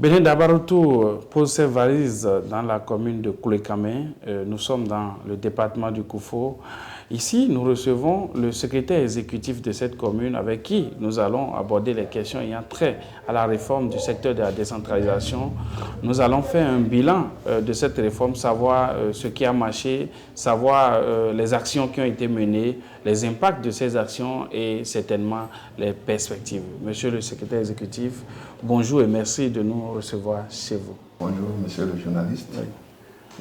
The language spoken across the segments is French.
Benin Dabaroutou pose ses valises dans la commune de Koulekame. Nous sommes dans le département du Koufo. Ici, nous recevons le secrétaire exécutif de cette commune avec qui nous allons aborder les questions ayant trait à la réforme du secteur de la décentralisation. Nous allons faire un bilan de cette réforme, savoir ce qui a marché, savoir les actions qui ont été menées, les impacts de ces actions et certainement les perspectives. Monsieur le secrétaire exécutif, bonjour et merci de nous recevoir chez vous. Bonjour, monsieur le journaliste. Oui.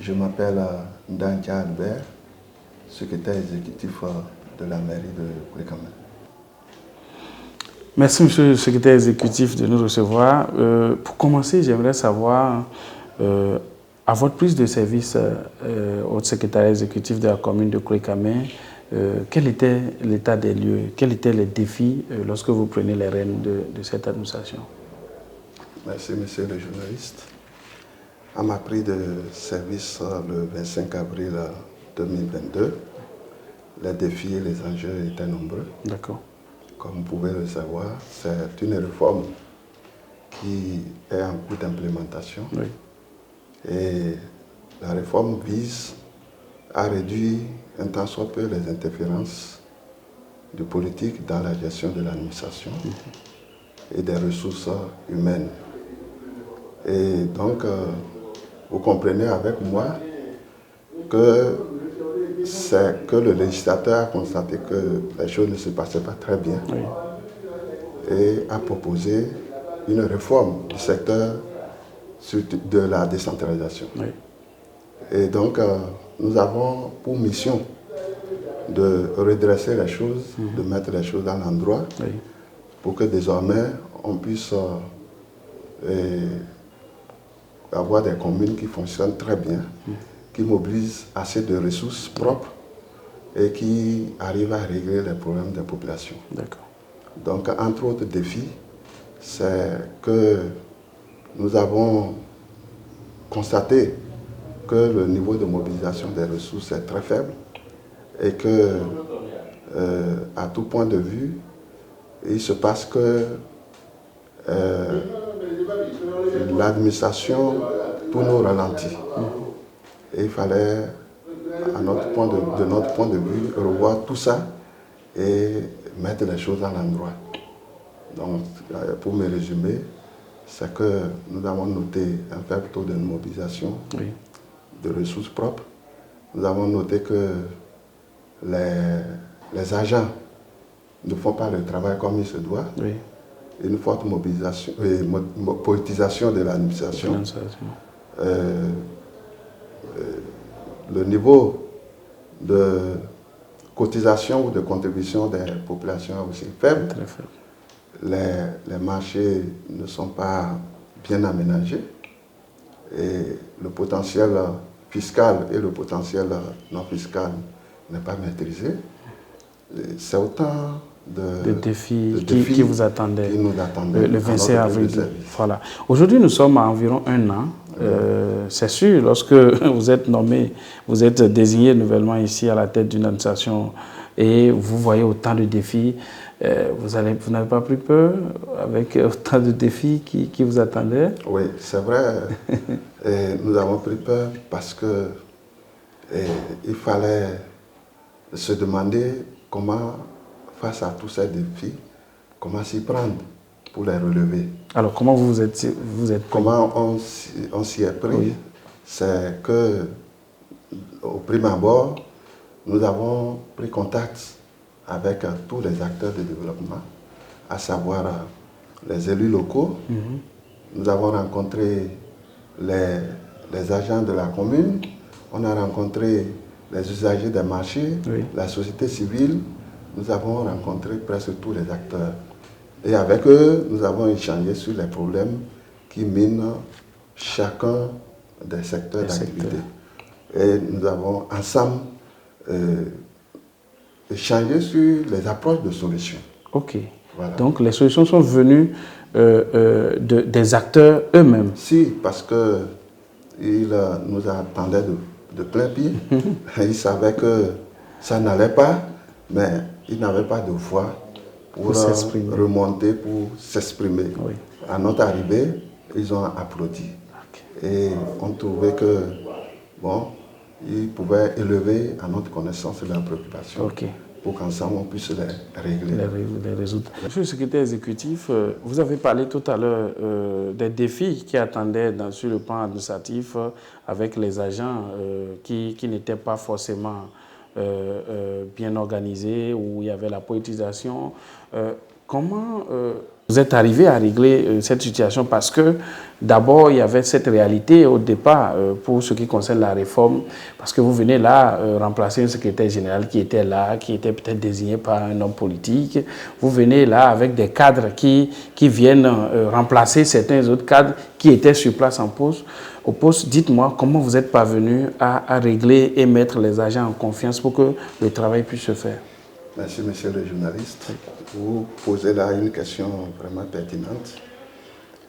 Je m'appelle Ndantia Albert, secrétaire exécutif de la mairie de Koulekame. Merci, monsieur le secrétaire exécutif, de nous recevoir. Pour commencer, j'aimerais savoir, à votre prise de service au secrétaire exécutif de la commune de Koulekame, quel était l'état des lieux, quels étaient les défis lorsque vous prenez les rênes de cette administration? Merci, monsieur le journaliste. À ma prise de service le 25 avril 2022, les défis et les enjeux étaient nombreux. D'accord. Comme vous pouvez le savoir, c'est une réforme qui est en cours d'implémentation. Oui. Et la réforme vise à réduire un tant soit peu les interférences de politique dans la gestion de l'administration et des ressources humaines. Et donc, vous comprenez avec moi que c'est que le législateur a constaté que les choses ne se passaient pas très bien, oui, et a proposé une réforme du secteur de la décentralisation. Oui. Et donc, nous avons pour mission de redresser les choses, de mettre les choses dans l'endroit, oui, pour que désormais on puisse avoir des communes qui fonctionnent très bien, qui mobilisent assez de ressources propres et qui arrivent à régler les problèmes des populations. D'accord. Donc, entre autres défis, c'est que nous avons constaté que le niveau de mobilisation des ressources est très faible et que, à tout point de vue, il se passe que l'administration tourne au ralenti. Et il fallait, de notre point de vue, revoir tout ça et mettre les choses à l'endroit. Donc, pour me résumer, c'est que nous avons noté un faible taux de mobilisation, oui, de ressources propres. Nous avons noté que les agents ne font pas le travail comme il se doit. Oui. Une forte mobilisation et politisation de l'administration. Le niveau de cotisation ou de contribution des populations est aussi faible. Très faible. Les marchés ne sont pas bien aménagés et le potentiel fiscal et le potentiel non fiscal n'est pas maîtrisé. C'est autant de défis qui vous attendaient, qui nous attendaient le 25 avril. Voilà. Aujourd'hui, nous sommes à environ un an. Oui. C'est sûr, lorsque vous êtes nommé, vous êtes désigné nouvellement ici à la tête d'une administration et vous voyez autant de défis, vous n'avez pas pris peur avec autant de défis qui vous attendaient? Oui, c'est vrai. Et nous avons pris peur parce que il fallait se demander comment, face à tous ces défis, comment s'y prendre pour les relever. Alors, comment vous êtes pris? Comment on s'y est pris? Oui. C'est que, au prime abord, nous avons pris contact avec tous les acteurs de développement, à savoir les élus locaux. Nous avons rencontré les agents de la commune, on a rencontré les usagers des marchés, oui, la société civile. Nous avons rencontré presque tous les acteurs. Et avec eux, nous avons échangé sur les problèmes qui minent chacun des secteurs d'activité. Et nous avons ensemble échangé sur les approches de solutions. OK. Voilà. Donc les solutions sont venues des acteurs eux-mêmes. Si, parce qu'ils nous attendaient de plein pied. Ils savaient que ça n'allait pas, mais ils n'avaient pas de voix pour remonter, pour s'exprimer. Oui. À notre arrivée, ils ont applaudi. Ok. Et on trouvait que, bon, ils pouvaient élever à notre connaissance leurs préoccupations Ok. pour qu'ensemble on puisse les régler. Les résoudre. Monsieur le secrétaire exécutif, vous avez parlé tout à l'heure des défis qui attendaient sur le plan administratif avec les agents qui n'étaient pas forcément bien organisés, où il y avait la politisation. Comment vous êtes arrivé à régler cette situation? Parce que d'abord, il y avait cette réalité au départ pour ce qui concerne la réforme, parce que vous venez là remplacer un secrétaire général qui était là, qui était peut-être désigné par un homme politique. Vous venez là avec des cadres qui viennent remplacer certains autres cadres qui étaient sur place au poste. Dites-moi comment vous êtes parvenu à régler et mettre les agents en confiance pour que le travail puisse se faire. Merci, monsieur le journaliste. Vous posez là une question vraiment pertinente.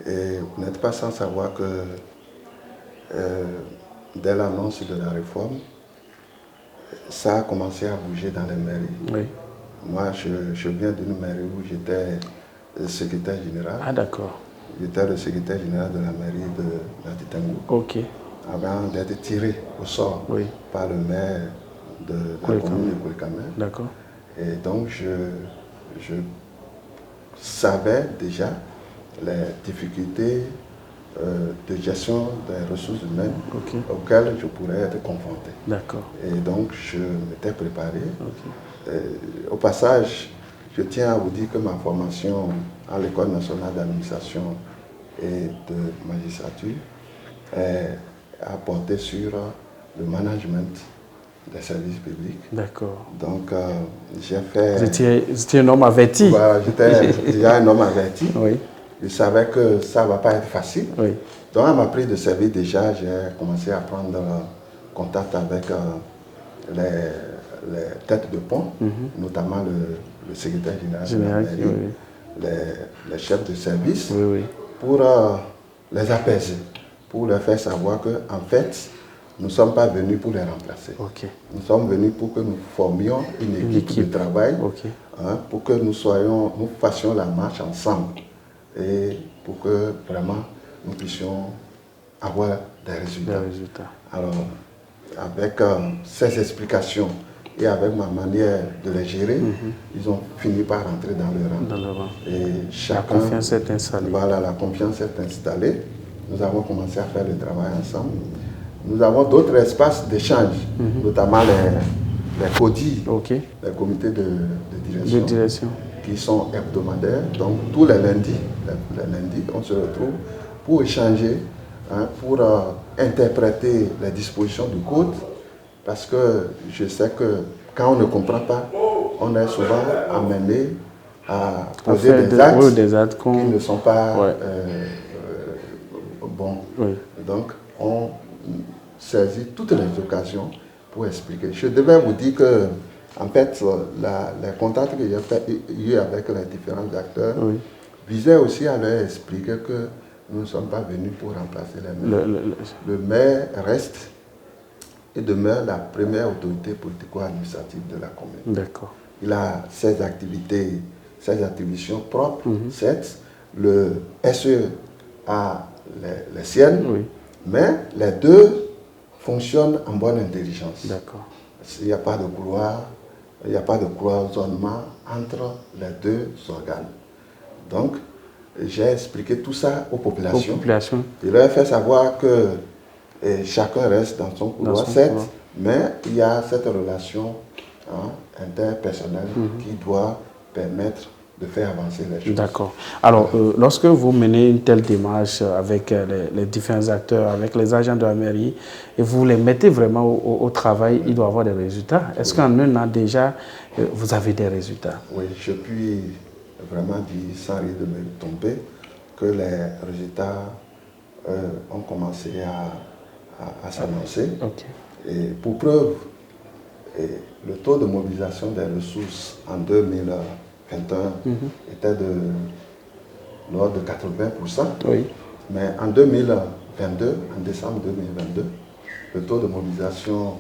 Et vous n'êtes pas sans savoir que dès l'annonce de la réforme, ça a commencé à bouger dans les mairies. Oui. Moi, je viens d'une mairie où j'étais le secrétaire général. Ah, d'accord. J'étais le secrétaire général de la mairie de Latitengo. Ok. Avant d'être tiré au sort par le maire de la commune de Koulikamé. D'accord. Et donc, je savais déjà les difficultés de gestion des ressources humaines auxquelles je pourrais être confronté. D'accord. Et donc, je m'étais préparé. Au passage, je tiens à vous dire que ma formation à l'École nationale d'administration et de magistrature a porté sur le management des services publics. D'accord. Donc, j'ai fait... Vous étiez un homme averti. Voilà, j'étais déjà un homme averti. Oui. Je savais que ça ne va pas être facile. Oui. Donc, à ma prise de service, déjà, j'ai commencé à prendre contact avec les têtes de pont, notamment le secrétaire général de la mairie, les chefs de service, pour les apaiser, pour leur faire savoir qu'en fait, nous ne sommes pas venus pour les remplacer. Nous sommes venus pour que nous formions une équipe de travail, pour que nous fassions la marche ensemble et pour que vraiment nous puissions avoir des résultats. Alors, avec ces explications et avec ma manière de les gérer, ils ont fini par rentrer dans le rang. Et chacun, la confiance s'est installée. Voilà, la confiance s'est installée. Nous avons commencé à faire le travail ensemble. Nous avons d'autres espaces d'échange, notamment les CODI, les comités de direction, qui sont hebdomadaires. Donc tous les lundis, on se retrouve pour échanger, pour interpréter les dispositions du code, parce que je sais que quand on ne comprend pas, on est souvent amené à poser des actes qui ne sont pas bons. Donc on saisit toutes les occasions pour expliquer. Je devais vous dire que, en fait, les contacts que j'ai eu avec les différents acteurs visaient aussi à leur expliquer que nous ne sommes pas venus pour remplacer les maires. Le maire reste et demeure la première autorité politico-administrative de la commune. D'accord. Il a ses activités, ses attributions propres, certes. Le SE a les siennes, mais les deux fonctionnent en bonne intelligence. D'accord. Il n'y a pas de couloir, il n'y a pas de cloisonnement entre les deux organes. Donc, j'ai expliqué tout ça aux populations. Je leur ai fait savoir que chacun reste dans son couloir, certes, mais il y a cette relation interpersonnelle qui doit permettre de faire avancer les choses. D'accord. Alors, lorsque vous menez une telle démarche avec les différents acteurs, avec les agents de la mairie, et vous les mettez vraiment au travail, il doit y avoir des résultats. Est-ce qu'en un an déjà, vous avez des résultats? Oui, je puis vraiment dire, sans rire de me tromper, que les résultats ont commencé à s'annoncer. Et pour preuve, le taux de mobilisation des ressources en 2021 était de l'ordre de 80%. Mais en 2022, en décembre 2022, le taux de mobilisation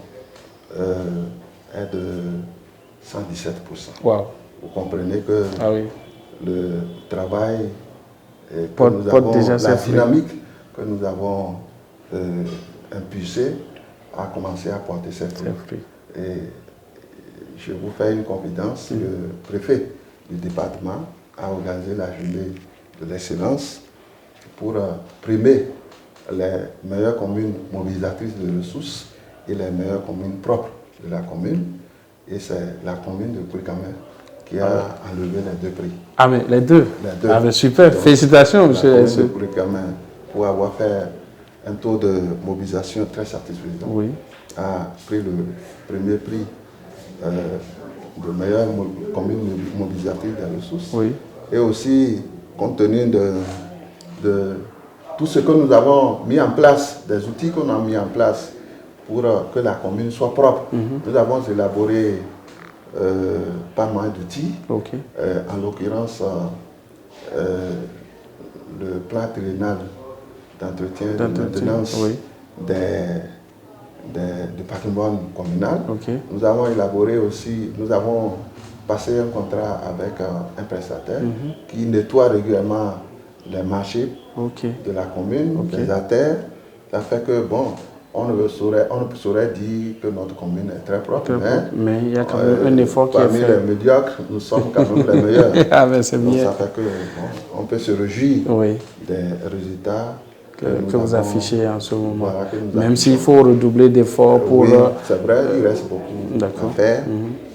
est de 117%. Wow. Vous comprenez que le travail Et que Porte nous avons déjà la ses fruits. dynamique que nous avons impulsée a commencé à porter ses fruits. Et je vous fais une confidence, le préfet du département a organisé la journée de l'excellence pour primer les meilleures communes mobilisatrices de ressources et les meilleures communes propres de la commune. Et c'est la commune de Koulikamé qui a enlevé les 2 prix. Ah mais les deux. Ah mais super, donc, félicitations monsieur. La commune de Koulikamé, pour avoir fait un taux de mobilisation très satisfaisant, Oui. a pris le premier prix de meilleure commune mobilisatrice des ressources. Oui. Et aussi, compte tenu de tout ce que nous avons mis en place, des outils qu'on a mis en place pour que la commune soit propre, nous avons élaboré pas mal d'outils. Okay. En l'occurrence, le plan triennal d'entretien et de maintenance du patrimoine communal. Okay. Nous avons élaboré aussi, nous avons passé un contrat avec un prestataire qui nettoie régulièrement les marchés de la commune, les artères. Ça fait que, bon, on ne saurait dire que notre commune est très propre, mais il y a quand même un effort qui est fait. Parmi les médiocres, nous sommes quand même les meilleurs. Ah ben c'est bien. Donc ça fait que, bon, on peut se réjouir des résultats que vous affichez en ce moment. Voilà, même s'il faut redoubler d'efforts pour... Oui, c'est vrai, il reste beaucoup à faire.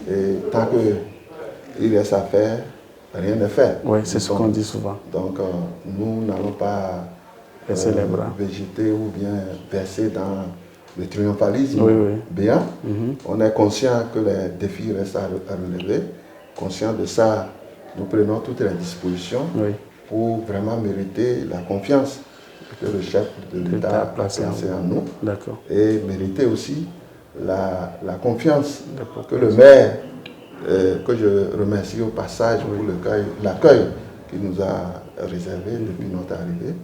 Et tant qu'il reste à faire, rien n'est fait. Oui, c'est ce qu'on dit souvent. Donc, nous n'allons pas végéter ou bien verser dans le triomphalisme béant. On est conscient que les défis restent à relever. Conscient de ça, nous prenons toutes les dispositions pour vraiment mériter la confiance que le chef de l'État a placé en nous. Et mériter aussi la confiance que le maire, que je remercie au passage pour l'accueil qu'il nous a réservé depuis notre arrivée.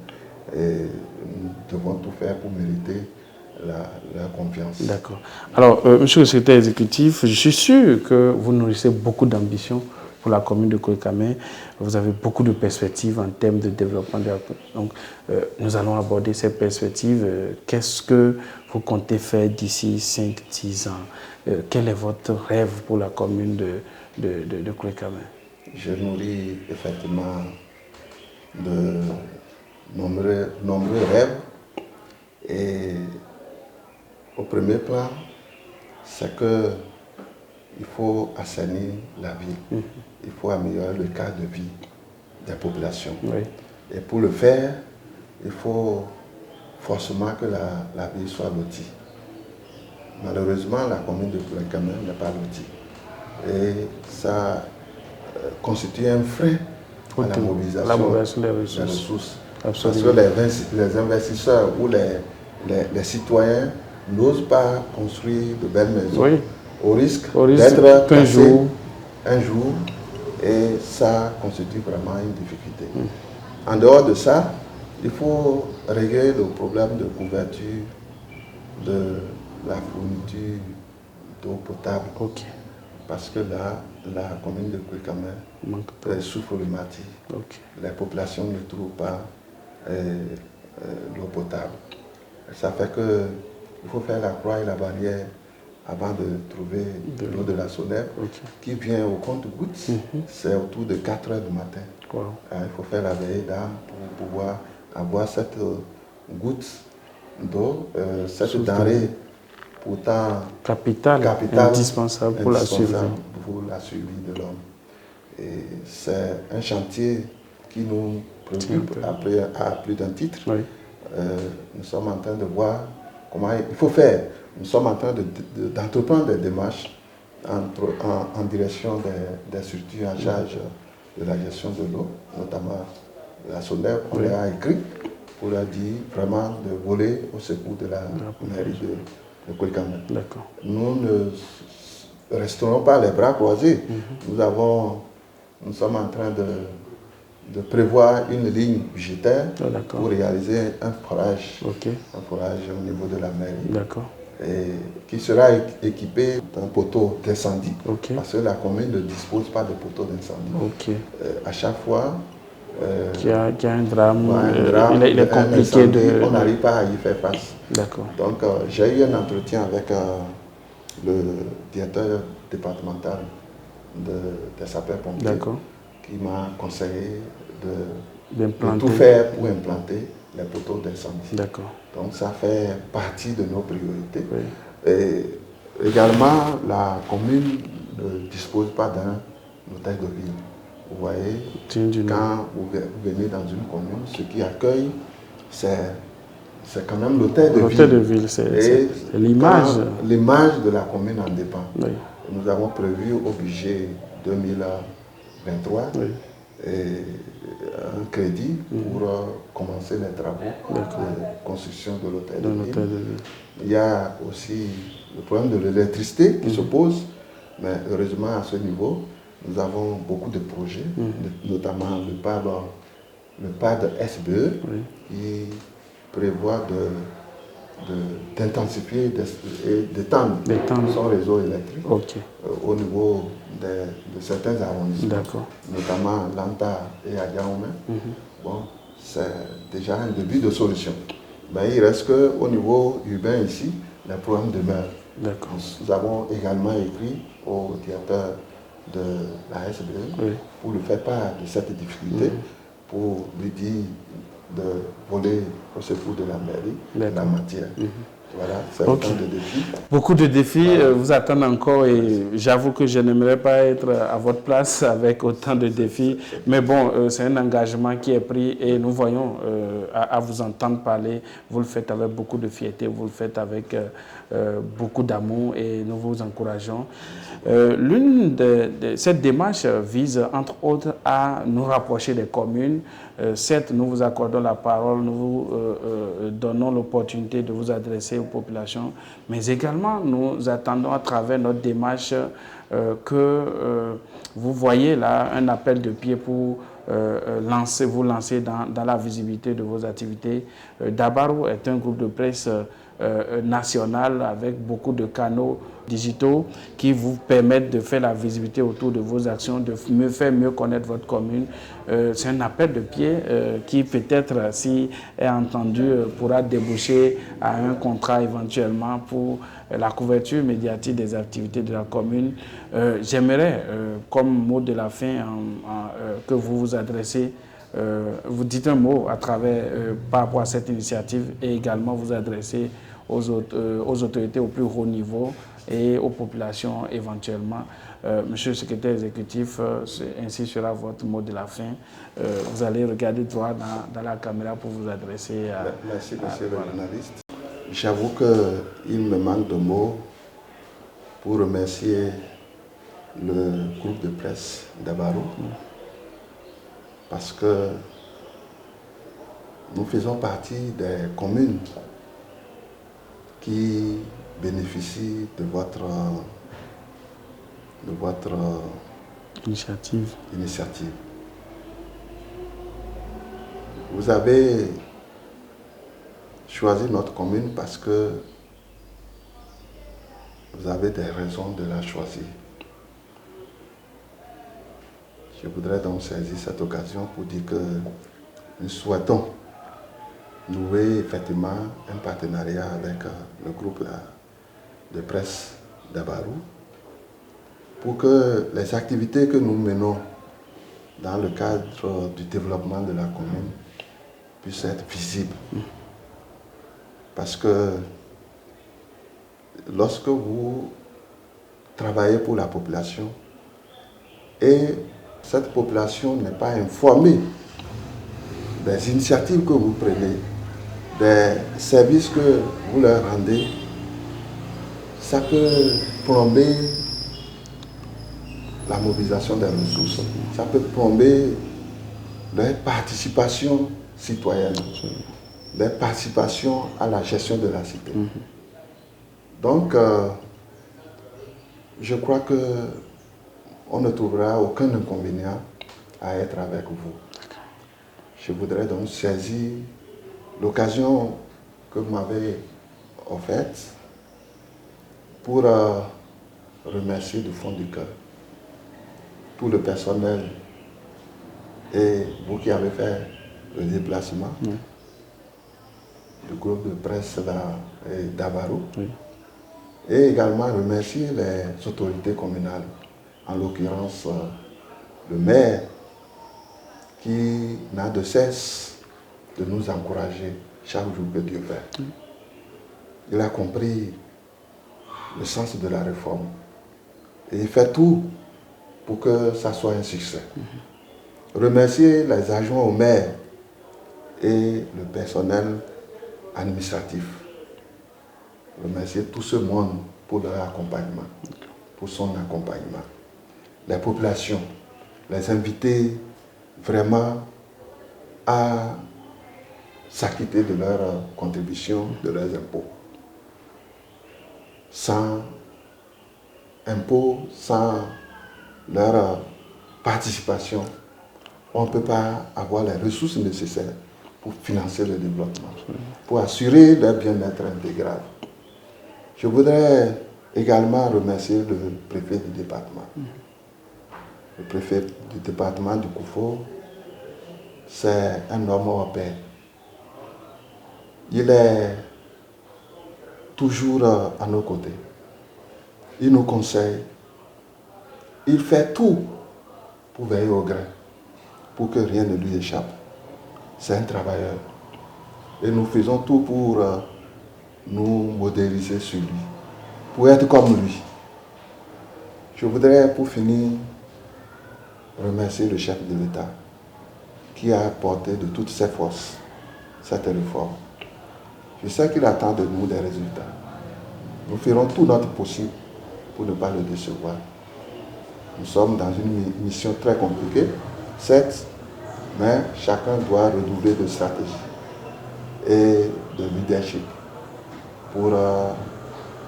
Et nous devons tout faire pour mériter la confiance. D'accord. Alors, monsieur le secrétaire exécutif, je suis sûr que vous nourrissez beaucoup d'ambition pour la commune de Koulikamé. Vous avez beaucoup de perspectives en termes de développement de la commune. Donc, nous allons aborder ces perspectives. Qu'est-ce que vous comptez faire d'ici 5-10 ans? Quel est votre rêve pour la commune de Koulikamé? Je nourris effectivement de nombreux rêves. Et au premier plan, c'est que il faut assainir la vie. Il faut améliorer le cadre de vie des populations. Et pour le faire, il faut forcément que la ville soit lotie. Malheureusement, la commune de Koulikamé n'est pas lotie. Et ça constitue un frein à la mobilisation des ressources. Absolument. Parce que les investisseurs ou les citoyens n'osent pas construire de belles maisons au risque d'être cassés un jour, et ça constitue vraiment une difficulté. En dehors de ça, il faut régler le problème de couverture de la fourniture d'eau potable. Parce que là, la commune de Koulikamé souffre le matin. Les populations ne trouvent pas l'eau potable. Ça fait qu'il faut faire la croix et la barrière avant de trouver de l'eau de la Sonève qui vient au compte-gouttes. C'est autour de 4 h du matin. Il faut faire la veillée d'âme pour pouvoir avoir cette goutte d'eau, cette denrée pourtant capitale, indispensable pour la survie de l'homme. Et c'est un chantier qui nous préoccupe à plus d'un titre. Nous sommes en train de voir comment il faut faire. Nous sommes en train d'entreprendre des démarches en direction des structures en charge de la gestion de l'eau, notamment la Sonève. On leur a écrit pour leur dire vraiment de voler au secours de la mairie de Koulikamé. Nous ne resterons pas les bras croisés. Nous sommes en train de prévoir une ligne budgétaire pour réaliser un forage au niveau de la mairie. Et qui sera équipé d'un poteau d'incendie. Parce que la commune ne dispose pas de poteau d'incendie. À chaque fois Qui a un drame, un drame il est compliqué on n'arrive pas à y faire face. D'accord. Donc, j'ai eu un entretien avec le directeur départemental des sapeurs-pompiers qui m'a conseillé de tout faire pour implanter les poteaux d'incendie. D'accord. Donc, ça fait partie de nos priorités. Oui. Et également, la commune ne dispose pas d'un hôtel de ville. Vous voyez, quand vous venez dans une commune, ce qui accueille, c'est quand même l'hôtel de ville. L'hôtel de ville, c'est l'image. L'image de la commune en dépend. Oui. Nous avons prévu au budget 2023 un crédit pour commencer les travaux de construction de l'hôtel de ville. Il y a aussi le problème de l'électricité qui se pose, mais heureusement à ce niveau, nous avons beaucoup de projets, notamment le PAD SBE, qui prévoit d'intensifier et d'étendre son réseau électrique au niveau de certains arrondissements, notamment Lanta et Adiaoumé. Bon, c'est déjà un début de solution. Mais il reste qu'au niveau urbain ici, les problèmes demeurent. Nous avons également écrit au directeur de la SBE pour lui faire part de cette difficulté, pour lui dire de voler au secours de la mairie la matière. Voilà, c'est autant de défis. Beaucoup de défis vous attendent encore et j'avoue que je n'aimerais pas être à votre place avec autant de défis. Mais bon, c'est un engagement qui est pris et nous voyons à vous entendre parler. Vous le faites avec beaucoup de fierté, vous le faites avec beaucoup d'amour et nous vous encourageons. Cette démarche vise entre autres à nous rapprocher des communes. Certes, nous vous accordons la parole, nous vous donnons l'opportunité de vous adresser aux populations, mais également nous attendons à travers notre démarche que vous voyez là un appel de pied pour vous lancer dans la visibilité de vos activités. Dabarou est un groupe de presse national avec beaucoup de canaux digitaux qui vous permettent de faire la visibilité autour de vos actions, de faire mieux connaître votre commune. C'est un appel de pied qui peut-être, si est entendu, pourra déboucher à un contrat éventuellement pour la couverture médiatique des activités de la commune. J'aimerais, comme mot de la fin, que vous vous adressez, vous dites un mot à travers, par rapport à cette initiative et également vous adresser aux autorités au plus haut niveau et aux populations éventuellement. Monsieur le secrétaire exécutif, ainsi sera votre mot de la fin. Vous allez regarder droit dans la caméra pour vous adresser à... Merci, monsieur le journaliste. J'avoue qu'il me manque de mots pour remercier le groupe de presse d'Abarou parce que nous faisons partie des communes qui bénéficient de votre initiative. Vous avez choisi notre commune parce que vous avez des raisons de la choisir. Je voudrais donc saisir cette occasion pour dire que nous souhaitons nouer effectivement un partenariat avec le groupe de presse d'Abarou pour que les activités que nous menons dans le cadre du développement de la commune puissent être visibles. Parce que lorsque vous travaillez pour la population et cette population n'est pas informée des initiatives que vous prenez, des services que vous leur rendez, ça peut plomber la mobilisation des ressources, ça peut plomber leur participation citoyenne, leur participation à la gestion de la cité. Donc, je crois qu'on ne trouvera aucun inconvénient à être avec vous. Je voudrais donc saisir l'occasion que vous m'avez offerte pour remercier du fond du cœur tout le personnel et vous qui avez fait le déplacement, du groupe de presse d'Avaro, et également remercier les autorités communales, en l'occurrence le maire, qui n'a de cesse de nous encourager chaque jour que Dieu fait. Il a compris le sens de la réforme et il fait tout pour que ça soit un succès. Remercier les adjoints au maire et le personnel administratif. Remercier tout ce monde pour leur accompagnement, pour son accompagnement. Les populations, les inviter vraiment à s'acquitter de leurs contributions, de leurs impôts. Sans impôts, sans leur participation, on ne peut pas avoir les ressources nécessaires pour financer le développement, pour assurer leur bien-être intégral. Je voudrais également remercier le préfet du département. Le préfet du département du Koufo, c'est un homme hors pair. Il est toujours à nos côtés. Il nous conseille. Il fait tout pour veiller au grain, pour que rien ne lui échappe. C'est un travailleur. Et nous faisons tout pour nous modéliser sur lui, pour être comme lui. Je voudrais, pour finir, remercier le chef de l'État qui a apporté de toutes ses forces cette réforme. Je sais qu'il attend de nous des résultats. Nous ferons tout notre possible pour ne pas le décevoir. Nous sommes dans une mission très compliquée, certes, mais chacun doit redoubler de stratégie et de leadership pour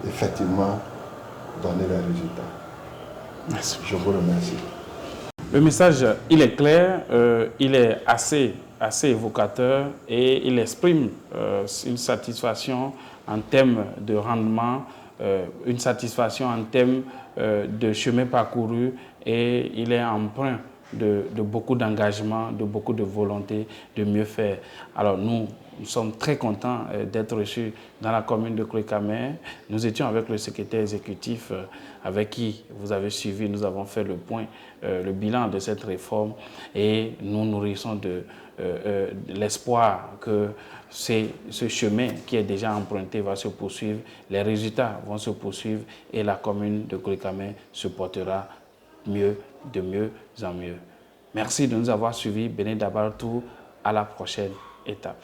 effectivement donner les résultats. Merci. Je vous remercie. Le message, il est clair, il est assez évocateur et il exprime une satisfaction en termes de rendement, une satisfaction en termes de chemin parcouru et il est empreint de beaucoup d'engagement, de beaucoup de volonté de mieux faire. Alors nous sommes très contents d'être reçus dans la commune de Koulikamé. Nous étions avec le secrétaire exécutif avec qui vous avez suivi, nous avons fait le point, le bilan de cette réforme et nous nourrissons de l'espoir que ce chemin qui est déjà emprunté va se poursuivre, les résultats vont se poursuivre et la commune de Koulikamé se portera mieux, de mieux en mieux. Merci de nous avoir suivis. Béné Dabartou, à la prochaine étape.